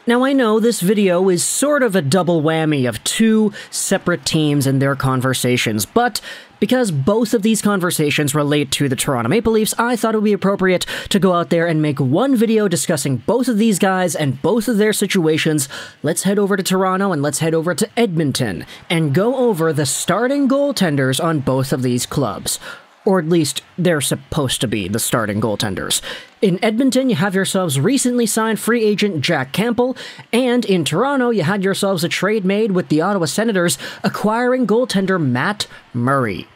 Now I know this video is sort of a double whammy of two separate teams and their conversations, but because both of these conversations relate to the Toronto Maple Leafs, I thought it would be appropriate to go out there and make one video discussing both of these guys and both of their situations. Let's head over to Toronto and let's head over to Edmonton and go over the starting goaltenders on both of these clubs. Or at least, they're supposed to be the starting goaltenders. In Edmonton, you have yourselves recently signed free agent Jack Campbell, and in Toronto, you had yourselves a trade made with the Ottawa Senators acquiring goaltender Matt Murray.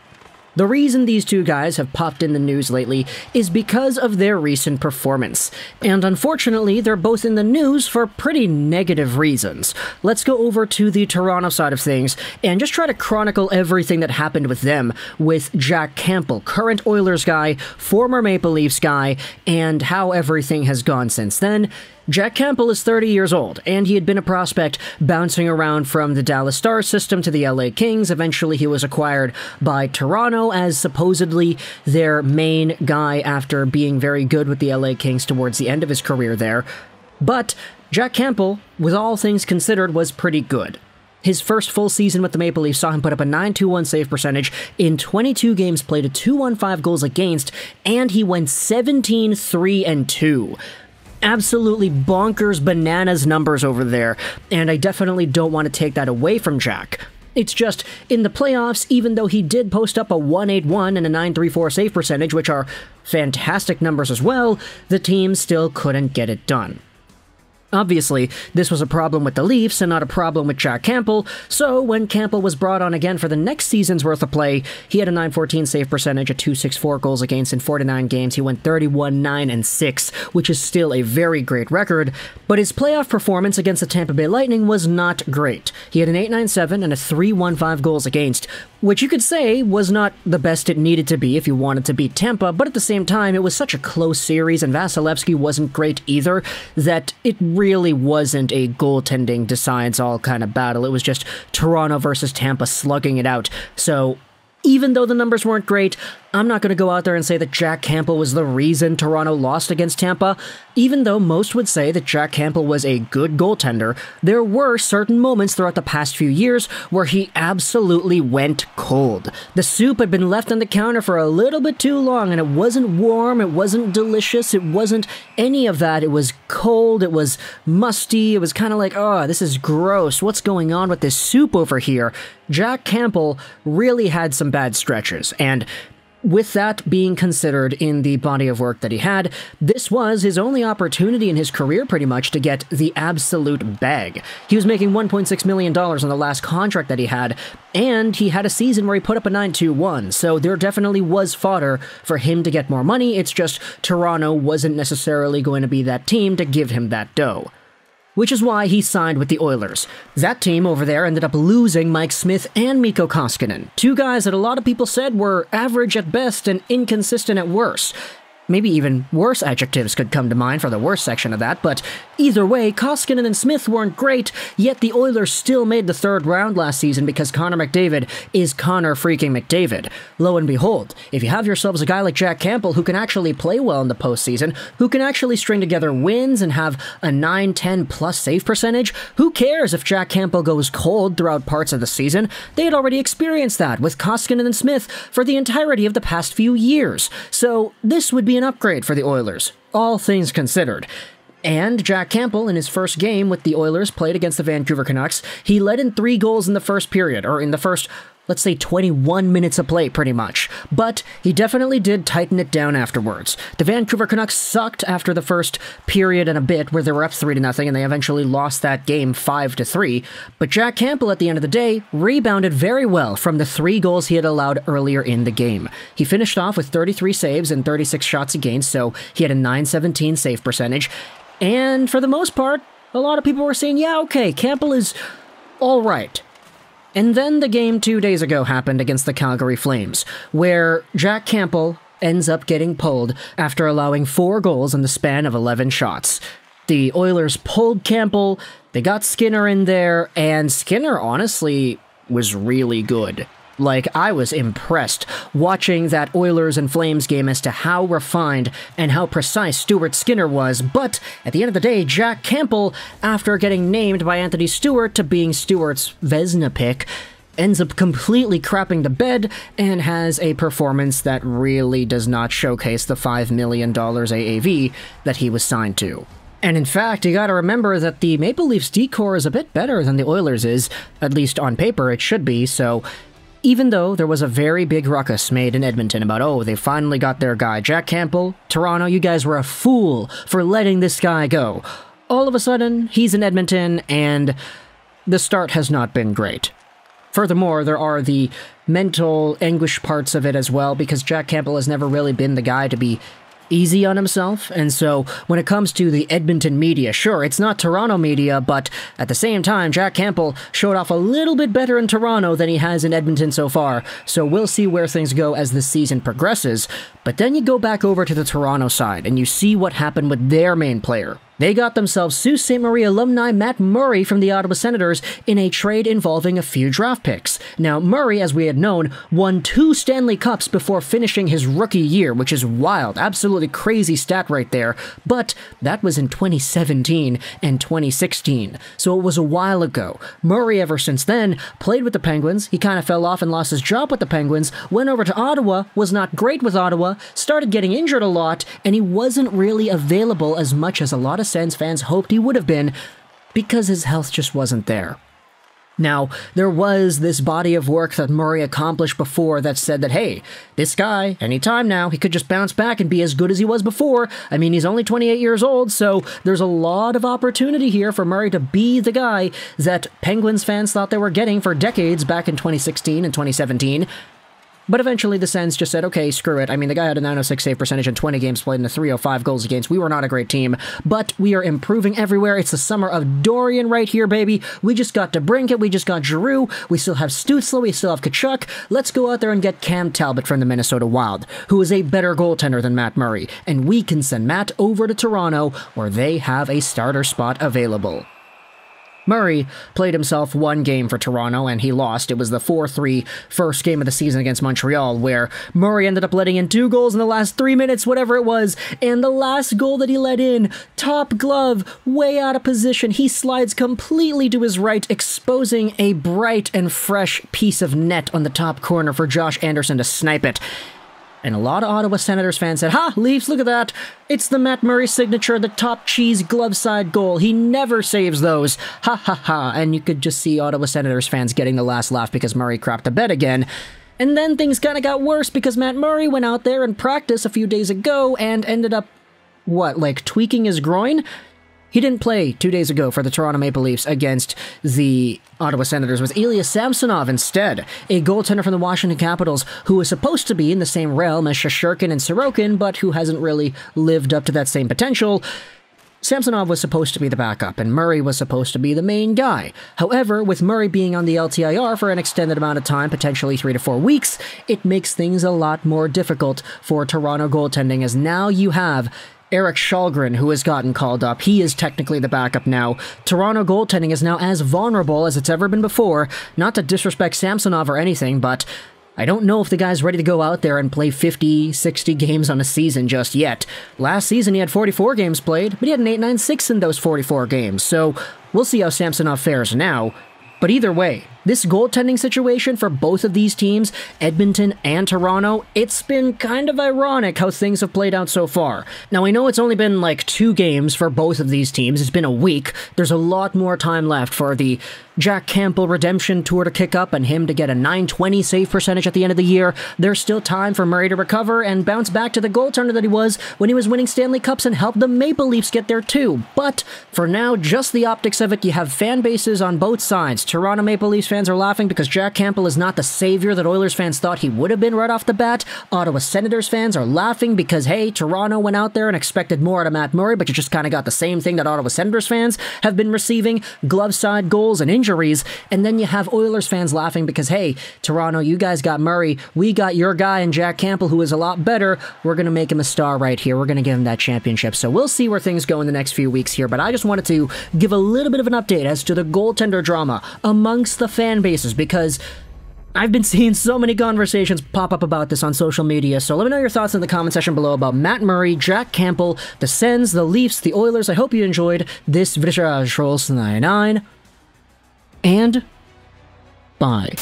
The reason these two guys have popped in the news lately is because of their recent performance, and unfortunately, they're both in the news for pretty negative reasons. Let's go over to the Toronto side of things and just try to chronicle everything that happened with them, with Jack Campbell, current Oilers guy, former Maple Leafs guy, and how everything has gone since then. Jack Campbell is 30 years old, and he had been a prospect bouncing around from the Dallas Stars system to the LA Kings. Eventually, he was acquired by Toronto as supposedly their main guy after being very good with the LA Kings towards the end of his career there. But Jack Campbell, with all things considered, was pretty good. His first full season with the Maple Leafs saw him put up a .921 save percentage in 22 games played, a .215 goals against, and he went 17-3-2. Absolutely bonkers bananas numbers over there, and I definitely don't want to take that away from Jack. It's just, in the playoffs, even though he did post up a .181 and a .934 save percentage, which are fantastic numbers as well, the team still couldn't get it done. Obviously, this was a problem with the Leafs and not a problem with Jack Campbell, so when Campbell was brought on again for the next season's worth of play, he had a .914 save percentage, a .264 goals against in 49 games. He went 31-9-6, which is still a very great record, but his playoff performance against the Tampa Bay Lightning was not great. He had an .897 and a .315 goals against, which you could say was not the best it needed to be if you wanted to beat Tampa, but at the same time, it was such a close series, and Vasilevsky wasn't great either, that it really wasn't a goaltending decides all kind of battle. It was just Toronto versus Tampa slugging it out. So even though the numbers weren't great, I'm not going to go out there and say that Jack Campbell was the reason Toronto lost against Tampa. Even though most would say that Jack Campbell was a good goaltender, there were certain moments throughout the past few years where he absolutely went cold. The soup had been left on the counter for a little bit too long, and it wasn't warm, it wasn't delicious, it wasn't any of that. It was cold, it was musty, it was kind of like, oh, this is gross, what's going on with this soup over here? Jack Campbell really had some bad stretches, and with that being considered in the body of work that he had, this was his only opportunity in his career pretty much to get the absolute bag. He was making $1.6 million on the last contract that he had, and he had a season where he put up a .921, so there definitely was fodder for him to get more money. It's just Toronto wasn't necessarily going to be that team to give him that dough. Which is why he signed with the Oilers. That team over there ended up losing Mike Smith and Mikko Koskinen, two guys that a lot of people said were average at best and inconsistent at worst. Maybe even worse adjectives could come to mind for the worst section of that, but either way, Koskinen and Smith weren't great, yet the Oilers still made the third round last season because Connor McDavid is Connor freaking McDavid. Lo and behold, if you have yourselves a guy like Jack Campbell who can actually play well in the postseason, who can actually string together wins and have a 9-10 plus save percentage, who cares if Jack Campbell goes cold throughout parts of the season? They had already experienced that with Koskinen and Smith for the entirety of the past few years, so this would be an upgrade for the Oilers, all things considered. And Jack Campbell, in his first game with the Oilers, played against the Vancouver Canucks. He led in 3 goals in the first period, or in the first, let's say, 21 minutes of play, pretty much. But he definitely did tighten it down afterwards. The Vancouver Canucks sucked after the first period and a bit, where they were up 3-0, and they eventually lost that game 5-3. But Jack Campbell, at the end of the day, rebounded very well from the 3 goals he had allowed earlier in the game. He finished off with 33 saves and 36 shots against, so he had a .917 save percentage. And for the most part, a lot of people were saying, yeah, okay, Campbell is all right. And then the game 2 days ago happened against the Calgary Flames, where Jack Campbell ends up getting pulled after allowing 4 goals in the span of 11 shots. The Oilers pulled Campbell, they got Skinner in there, and Skinner honestly was really good. Like, I was impressed watching that Oilers and Flames game as to how refined and how precise Stuart Skinner was, but at the end of the day, Jack Campbell, after getting named by Anthony Stewart to being Stewart's Vezina pick, ends up completely crapping the bed and has a performance that really does not showcase the $5 million AAV that he was signed to. And in fact, you gotta remember that the Maple Leafs D-core is a bit better than the Oilers is, at least on paper it should be, so even though there was a very big ruckus made in Edmonton about, oh, they finally got their guy, Jack Campbell, Toronto, you guys were a fool for letting this guy go. All of a sudden, he's in Edmonton, and the start has not been great. Furthermore, there are the mental anguish parts of it as well, because Jack Campbell has never really been the guy to be easy on himself, and so when it comes to the Edmonton media, sure, it's not Toronto media, but at the same time, Jack Campbell showed off a little bit better in Toronto than he has in Edmonton so far, so we'll see where things go as the season progresses. But then you go back over to the Toronto side, and you see what happened with their main player. They got themselves Sault Ste. Marie alumni Matt Murray from the Ottawa Senators in a trade involving a few draft picks. Now, Murray, as we had known, won 2 Stanley Cups before finishing his rookie year, which is wild, absolutely crazy stat right there, but that was in 2017 and 2016, so it was a while ago. Murray, ever since then, played with the Penguins, he kind of fell off and lost his job with the Penguins, went over to Ottawa, was not great with Ottawa, started getting injured a lot, and he wasn't really available as much as a lot of Sens fans hoped he would have been, because his health just wasn't there. Now, there was this body of work that Murray accomplished before that said that, hey, this guy, anytime now, he could just bounce back and be as good as he was before. I mean, he's only 28 years old, so there's a lot of opportunity here for Murray to be the guy that Penguins fans thought they were getting for decades back in 2016 and 2017. But eventually the Sens just said, okay, screw it. I mean, the guy had a .906 save percentage in 20 games played and a .305 goals against. We were not a great team, but we are improving everywhere. It's the summer of Dorian right here, baby. We just got DeBrincat, we just got Giroux, we still have Stützle, we still have Tkachuk. Let's go out there and get Cam Talbot from the Minnesota Wild, who is a better goaltender than Matt Murray, and we can send Matt over to Toronto, where they have a starter spot available. Murray played himself 1 game for Toronto, and he lost. It was the 4-3 first game of the season against Montreal, where Murray ended up letting in 2 goals in the last 3 minutes, whatever it was, and the last goal that he let in, top glove, way out of position, he slides completely to his right, exposing a bright and fresh piece of net on the top corner for Josh Anderson to snipe it. And a lot of Ottawa Senators fans said, ha, Leafs, look at that. It's the Matt Murray signature, the top cheese glove side goal. He never saves those. Ha ha ha. And you could just see Ottawa Senators fans getting the last laugh because Murray crapped the bed again. And then things kind of got worse because Matt Murray went out there and practiced a few days ago and ended up, what, like tweaking his groin? He didn't play 2 days ago for the Toronto Maple Leafs against the Ottawa Senators with Ilya Samsonov instead, a goaltender from the Washington Capitals who was supposed to be in the same realm as Shesterkin and Sorokin, but who hasn't really lived up to that same potential. Samsonov was supposed to be the backup, and Murray was supposed to be the main guy. However, with Murray being on the LTIR for an extended amount of time, potentially 3 to 4 weeks, it makes things a lot more difficult for Toronto goaltending, as now you have Erik Källgren, who has gotten called up. He is technically the backup now. Toronto goaltending is now as vulnerable as it's ever been before. Not to disrespect Samsonov or anything, but I don't know if the guy's ready to go out there and play 50, 60 games on a season just yet. Last season he had 44 games played, but he had an 8.96 in those 44 games, so we'll see how Samsonov fares now. But either way, this goaltending situation for both of these teams, Edmonton and Toronto, it's been kind of ironic how things have played out so far. Now, I know it's only been like 2 games for both of these teams. It's been a week. There's a lot more time left for the Jack Campbell redemption tour to kick up and him to get a .920 save percentage at the end of the year. There's still time for Murray to recover and bounce back to the goaltender that he was when he was winning Stanley Cups and help the Maple Leafs get there too. But for now, just the optics of it, you have fan bases on both sides. Toronto Maple Leafs fans are laughing because Jack Campbell is not the savior that Oilers fans thought he would have been right off the bat. Ottawa Senators fans are laughing because, hey, Toronto went out there and expected more out of Matt Murray, but you just kind of got the same thing that Ottawa Senators fans have been receiving, glove side goals and injuries. And then you have Oilers fans laughing because, hey, Toronto, you guys got Murray, we got your guy in Jack Campbell who is a lot better. We're going to make him a star right here. We're going to give him that championship. So we'll see where things go in the next few weeks here, but I just wanted to give a little bit of an update as to the goaltender drama amongst the fan bases because I've been seeing so many conversations pop up about this on social media, so let me know your thoughts in the comment section below about Matt Murray, Jack Campbell, the Sens, the Leafs, the Oilers. I hope you enjoyed this Juraj Rolls 99, and bye.